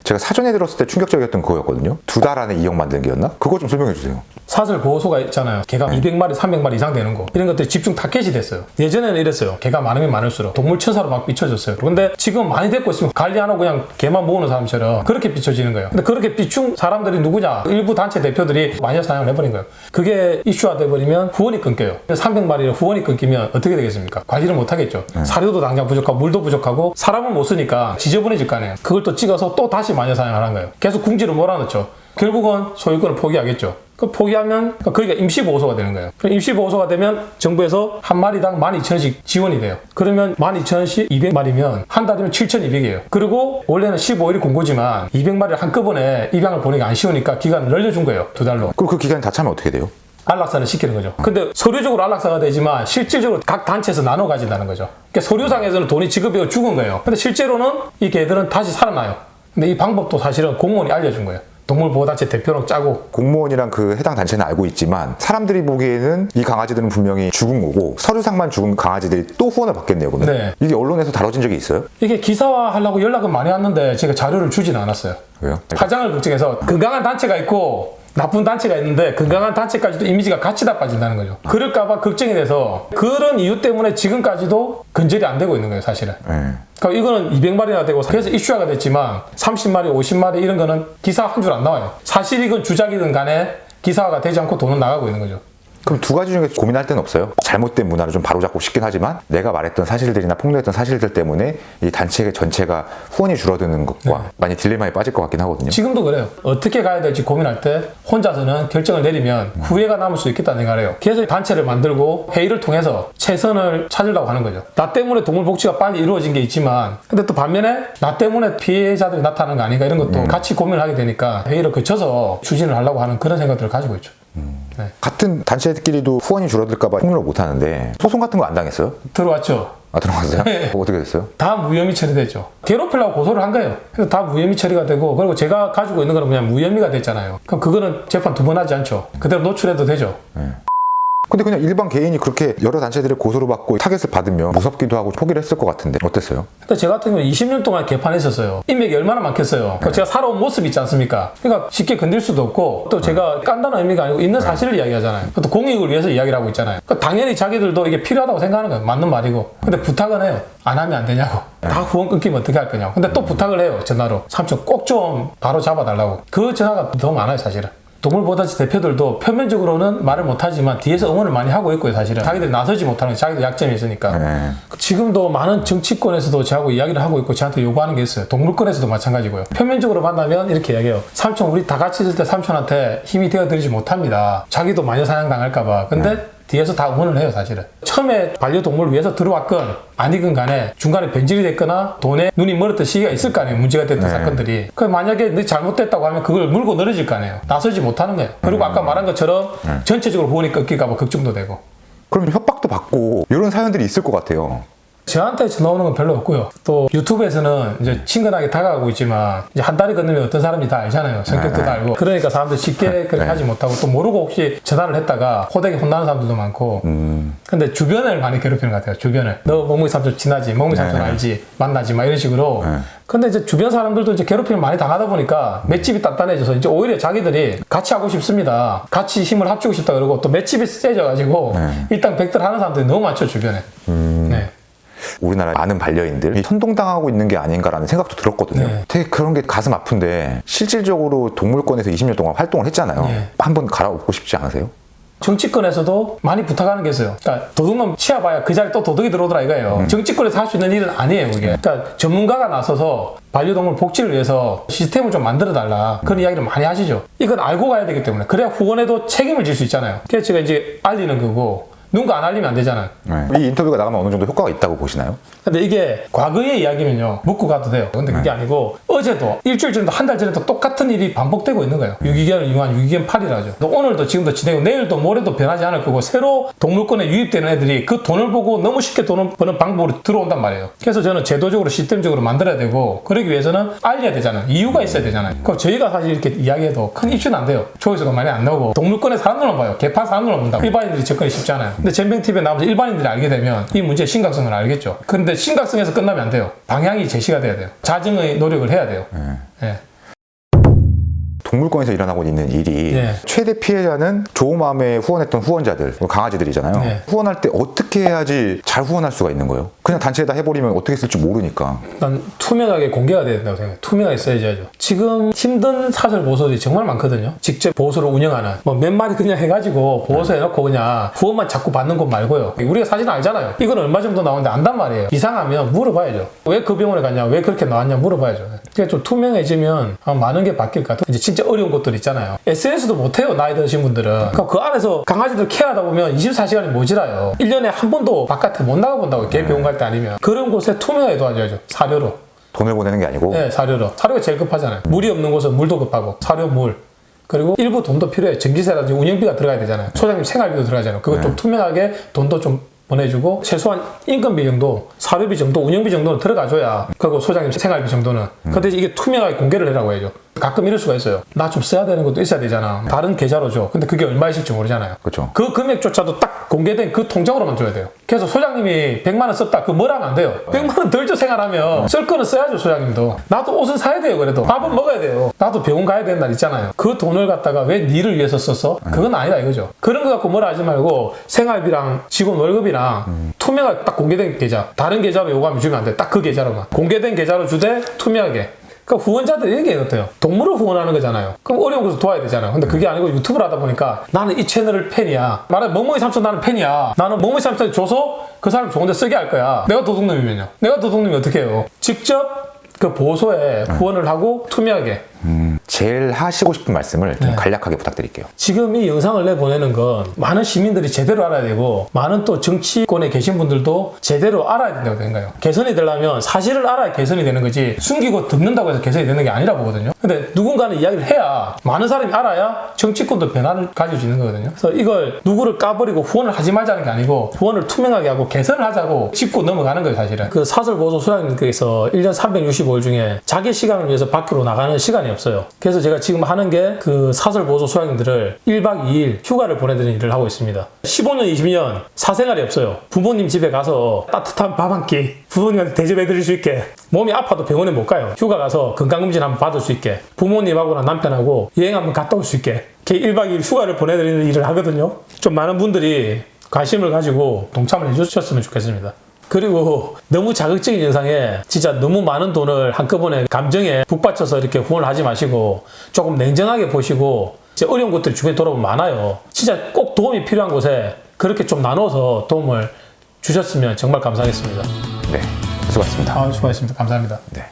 제가 사전에 들었을 때 충격적이었던 그거였거든요. 2달 안에 2억 만들기였나? 그거 좀 설명해 주세요. 사슬 보호소가 있잖아요. 개가 200마리, 300마리 이상 되는 거. 이런 것들이 집중 타겟이 됐어요. 예전에는 이랬어요. 개가 많으면 많을수록 동물 천사로 막 비춰졌어요. 근데 지금 많이 됐고 있으면 관리 안 하고 그냥 개만 모으는 사람처럼 그렇게 비춰지는 거예요. 근데 그렇게 비춘 사람들이 누구냐? 일부 단체 대표들이 마녀 사냥을 해버린 거예요. 그게 이슈화 돼버리면 후원이 끊겨요. 300마리를 후원이 끊기면 어떻게 되겠습니까? 관리를 못 하겠죠. 사료도 당장 부족하고 물도 부족하고 사람은 못 쓰니까 지저분해질 거 아니에요. 그걸 또 찍어서 또 다시 마녀 사냥을 하는 거예요. 계속 궁지로 몰아넣죠. 결국은 소유권을 포기하겠죠. 그 포기하면 그러니까 임시보호소가 되는 거예요. 임시보호소가 되면 정부에서 한 마리당 12,000원씩 지원이 돼요. 그러면 12,000원씩 200마리면 한 달이면 7,200이에요. 그리고 원래는 15일이 공고지만 200마리를 한꺼번에 입양을 보내기 안 쉬우니까 기간을 늘려준 거예요. 2달로. 그럼 그 기간이 다 차면 어떻게 돼요? 안락사를 시키는 거죠. 근데 서류적으로 안락사가 되지만 실질적으로 각 단체에서 나눠 가진다는 거죠. 그러니까 서류상에서는 돈이 지급되어 죽은 거예요. 근데 실제로는 이 개들은 다시 살아나요. 근데 이 방법도 사실은 공무원이 알려준 거예요. 동물보호단체 대표랑 짜고. 공무원이랑 그 해당 단체는 알고 있지만 사람들이 보기에는 이 강아지들은 분명히 죽은 거고 서류상만 죽은 강아지들이 또 후원을 받겠네요. 그러면. 네. 이게 언론에서 다뤄진 적이 있어요? 이게 기사화하려고 연락은 많이 왔는데 제가 자료를 주지는 않았어요. 왜요? 파장을 걱정해서 건강한 단체가 있고 나쁜 단체가 있는데 건강한 단체까지도 이미지가 같이 다 빠진다는 거죠. 그럴까봐 걱정이 돼서 그런 이유 때문에 지금까지도 근절이 안 되고 있는 거예요, 사실은. 네. 그러니까 이거는 200마리나 되고 그래서 이슈화가 됐지만 30마리, 50마리 이런 거는 기사 한 줄 안 나와요. 사실 이건 주작이든 간에 기사화가 되지 않고 돈은 나가고 있는 거죠. 그럼 두 가지 중에 고민할 데는 없어요? 잘못된 문화를 좀 바로잡고 싶긴 하지만 내가 말했던 사실들이나 폭로했던 사실들 때문에 이 단체 전체가 후원이 줄어드는 것과 많이 딜레마에 빠질 것 같긴 하거든요. 지금도 그래요. 어떻게 가야 될지 고민할 때 혼자서는 결정을 내리면 후회가 남을 수 있겠다는 생각을 해요. 그래서 단체를 만들고 회의를 통해서 최선을 찾으려고 하는 거죠. 나 때문에 동물 복지가 빨리 이루어진 게 있지만 근데 또 반면에 나 때문에 피해자들이 나타나는 거 아닌가 이런 것도 같이 고민을 하게 되니까 회의를 거쳐서 추진을 하려고 하는 그런 생각들을 가지고 있죠. 네. 같은 단체들끼리도 후원이 줄어들까봐 폭로를 못 하는데 소송 같은 거 안 당했어요? 들어왔죠. 아, 들어갔어요? 네. 어떻게 됐어요? 다 무혐의 처리됐죠. 괴롭히려고 고소를 한 거예요. 그래서 다 무혐의 처리가 되고 그리고 제가 가지고 있는 거는 그냥 무혐의가 됐잖아요. 그럼 그거는 재판 2번 하지 않죠. 그대로 노출해도 되죠. 근데 그냥 일반 개인이 그렇게 여러 단체들의 고소를 받고 타겟을 받으면 무섭기도 하고 포기를 했을 것 같은데 어땠어요? 근데 저 같은 경우는 20년 동안 개판했었어요. 인맥이 얼마나 많겠어요. 그러니까 제가 살아온 모습 있지 않습니까? 그러니까 쉽게 건들 수도 없고 또 제가 깐다는 의미가 아니고 있는 사실을 이야기하잖아요. 또 공익을 위해서 이야기를 하고 있잖아요. 그러니까 당연히 자기들도 이게 필요하다고 생각하는 거예요. 맞는 말이고. 근데 부탁은 해요. 안 하면 안 되냐고. 다 후원 끊기면 어떻게 할 거냐고. 근데 또 부탁을 해요. 전화로. 삼촌 꼭 좀 바로 잡아달라고. 그 전화가 더 많아요, 사실은. 동물보호단체 대표들도 표면적으로는 말을 못하지만 뒤에서 응원을 많이 하고 있고요, 사실은. 자기들이 나서지 못하는 게 자기들 약점이 있으니까. 지금도 많은 정치권에서도 저하고 이야기를 하고 있고 저한테 요구하는 게 있어요. 동물권에서도 마찬가지고요. 표면적으로 만나면 이렇게 이야기해요. 삼촌 우리 다 같이 있을 때 삼촌한테 힘이 되어드리지 못합니다. 자기도 마녀 사냥 당할까봐. 근데 뒤에서 다 응원을 해요, 사실은. 처음에 반려동물을 위해서 들어왔건 아니건 간에 중간에 변질이 됐거나 돈에 눈이 멀었던 시기가 있을 거 아니에요. 문제가 됐던 사건들이. 그 만약에 너 잘못됐다고 하면 그걸 물고 늘어질 거 아니에요. 나서지 못하는 거예요. 그리고 아까 말한 것처럼 전체적으로 후원이 끊길까 봐 걱정도 되고. 그럼 협박도 받고 이런 사연들이 있을 것 같아요. 저한테 전화 오는 건 별로 없고요. 또 유튜브에서는 이제 친근하게 다가가고 있지만 이제 한 달이 건너면 어떤 사람인지 다 알잖아요. 성격도 다 알고. 그러니까 사람들 쉽게 그렇게 하지 못하고 또 모르고 혹시 전화를 했다가 호되게 혼나는 사람들도 많고. 근데 주변을 많이 괴롭히는 것 같아요. 주변을. 너 멍멍이 삼촌 친하지? 멍멍이 삼촌 알지? 만나지? 막 이런 식으로. 근데 이제 주변 사람들도 이제 괴롭힘을 많이 당하다 보니까 맷집이 단단해져서 이제 오히려 자기들이 같이 하고 싶습니다. 같이 힘을 합치고 싶다 그러고 또 맷집이 세져가지고 일당백들 하는 사람들이 너무 많죠, 주변에. 네. 우리나라 많은 반려인들이 선동당하고 있는 게 아닌가라는 생각도 들었거든요. 네. 되게 그런 게 가슴 아픈데 실질적으로 동물권에서 20년 동안 활동을 했잖아요. 네. 한번 갈아엎고 싶지 않으세요? 정치권에서도 많이 부탁하는 게 있어요. 그러니까 도둑놈 치아봐야 그 자리에 또 도둑이 들어오더라 이거예요. 정치권에서 할 수 있는 일은 아니에요, 그게. 그러니까 전문가가 나서서 반려동물 복지를 위해서 시스템을 좀 만들어 달라. 그런 이야기를 많이 하시죠. 이건 알고 가야 되기 때문에. 그래야 후원에도 책임을 질 수 있잖아요. 그래서 제가 이제 알리는 거고. 누군가 안 알리면 안 되잖아요. 이 인터뷰가 나가면 어느 정도 효과가 있다고 보시나요? 근데 이게 과거의 이야기면요 묻고 가도 돼요. 근데 그게 아니고 어제도 일주일 전에도 한 달 전에도 똑같은 일이 반복되고 있는 거예요. 유기견을 이용한 유기견 팔이라죠. 오늘도 지금도 진행되고 내일도 모레도 변하지 않을 거고 새로 동물권에 유입되는 애들이 그 돈을 보고 너무 쉽게 돈을 버는 방법으로 들어온단 말이에요. 그래서 저는 제도적으로 시스템적으로 만들어야 되고 그러기 위해서는 알려야 되잖아요. 이유가 있어야 되잖아요. 그럼 저희가 사실 이렇게 이야기해도 큰 입주는 안 돼요. 조회수가 많이 안 나오고 동물권에 사람들만 봐요. 개판 사람들만 본다고. 일반인들이 접근이 쉽지 않아요. 근데 젠뱅TV에 나오면서 일반인들이 알게 되면 이 문제의 심각성을 알겠죠. 그런데 심각성에서 끝나면 안 돼요. 방향이 제시가 돼야 돼요. 자정의 노력을 해야 돼요. 예. 동물권에서 일어나고 있는 일이 네. 최대 피해자는 좋은 마음에 후원했던 후원자들, 강아지들이잖아요. 네. 후원할 때 어떻게 해야지 잘 후원할 수가 있는 거예요? 그냥 단체에다 해버리면 어떻게 쓸지 모르니까. 난 투명하게 공개가 돼야 된다고 생각해요. 투명하게 써야지 하죠. 지금 힘든 사설 보호소들이 정말 많거든요. 직접 보호소를 운영하는. 뭐 몇 마디 그냥 해가지고 보호소 해놓고 그냥 후원만 자꾸 받는 것 말고요. 우리가 사실 알잖아요. 이건 얼마 정도 나오는데 안단 말이에요. 이상하면 물어봐야죠. 왜 그 병원에 갔냐? 왜 그렇게 나왔냐? 물어봐야죠. 그러니까 좀 투명해지면 많은 게 바뀔 것 같아요. 이제 진짜 어려운 것들 있잖아요. SNS도 못해요. 나이 드신 분들은. 그럼 그 안에서 강아지들 케어하다 보면 24시간이 모자라요. 1년에 한 번도 바깥에 못 나가본다고. 개 병원 갈 때 아니면. 그런 곳에 투명하게 도와줘야죠. 사료로. 돈을 보내는 게 아니고. 네, 사료로. 사료가 제일 급하잖아요. 물이 없는 곳은 물도 급하고, 사료, 물. 그리고 일부 돈도 필요해요. 전기세라든지 운영비가 들어가야 되잖아요. 소장님 생활비도 들어가잖아요. 그거 좀 투명하게 돈도 좀 보내주고, 최소한 인건비 정도, 사료비 정도, 운영비 정도는 들어가줘야, 그리고 소장님 생활비 정도는. 근데 이게 투명하게 공개를 해라고 해야죠. 가끔 이럴 수가 있어요. 나 좀 써야 되는 것도 있어야 되잖아. 다른 계좌로 줘. 근데 그게 얼마 있을지 모르잖아요. 그렇죠. 그 금액조차도 딱 공개된 그 통장으로만 줘야 돼요. 그래서 소장님이 100만 원 썼다. 그거 뭐라 하면 안 돼요. 100만 원 덜 줘 생활하면 쓸 거는 써야죠, 소장님도. 나도 옷은 사야 돼요, 그래도. 밥은 먹어야 돼요. 나도 병원 가야 되는 날 있잖아요. 그 돈을 갖다가 왜 니를 위해서 썼어? 그건 아니다 이거죠. 그런 거 갖고 뭐라 하지 말고 생활비랑 직원 월급이랑 투명하게 딱 공개된 계좌. 다른 계좌로 요구하면 주면 안 돼. 딱 그 계좌로만. 공개된 계좌로 주되 투명하게. 그러니까 후원자들 이런 게 어때요? 동물을 후원하는 거잖아요. 그럼 어려운 곳을 도와야 되잖아요. 근데 그게 아니고 유튜브를 하다 보니까 나는 이 채널을 팬이야. 말하면 멍멍이 삼촌 나는 팬이야. 나는 멍멍이 삼촌 줘서 그 사람 좋은데 쓰게 할 거야. 내가 도둑놈이면요. 내가 도둑놈이 어떻게 해요? 직접 그 보호소에 후원을 하고 투명하게. 제일 하시고 싶은 말씀을 좀 간략하게 부탁드릴게요. 지금 이 영상을 내보내는 건 많은 시민들이 제대로 알아야 되고 많은 또 정치권에 계신 분들도 제대로 알아야 된다고 생각해요. 개선이 되려면 사실을 알아야 개선이 되는 거지 숨기고 덮는다고 해서 개선이 되는 게 아니라 보거든요. 근데 누군가는 이야기를 해야 많은 사람이 알아야 정치권도 변화를 가질 수 있는 거거든요. 그래서 이걸 누구를 까버리고 후원을 하지 말자는 게 아니고 후원을 투명하게 하고 개선을 하자고 짚고 넘어가는 거예요, 사실은. 그 사설보호소 소장님께서 1년 365일 중에 자기 시간을 위해서 밖으로 나가는 시간이 없어요. 그래서 제가 지금 하는 게 그 사설보호소 소장님들을 1박 2일 휴가를 보내드리는 일을 하고 있습니다. 15년, 20년 사생활이 없어요. 부모님 집에 가서 따뜻한 밥 한 끼 부모님한테 대접해드릴 수 있게, 몸이 아파도 병원에 못 가요. 휴가 가서 건강검진 한번 받을 수 있게, 부모님하고나 남편하고 여행 한번 갔다 올 수 있게 1박 2일 휴가를 보내드리는 일을 하거든요. 좀 많은 분들이 관심을 가지고 동참을 해주셨으면 좋겠습니다. 그리고 너무 자극적인 영상에 진짜 너무 많은 돈을 한꺼번에 감정에 북받쳐서 이렇게 후원을 하지 마시고 조금 냉정하게 보시고, 진짜 어려운 것들이 주변에 돌아보면 많아요. 진짜 꼭 도움이 필요한 곳에 그렇게 좀 나눠서 도움을 주셨으면 정말 감사하겠습니다. 네, 수고하셨습니다. 수고하셨습니다. 감사합니다. 네.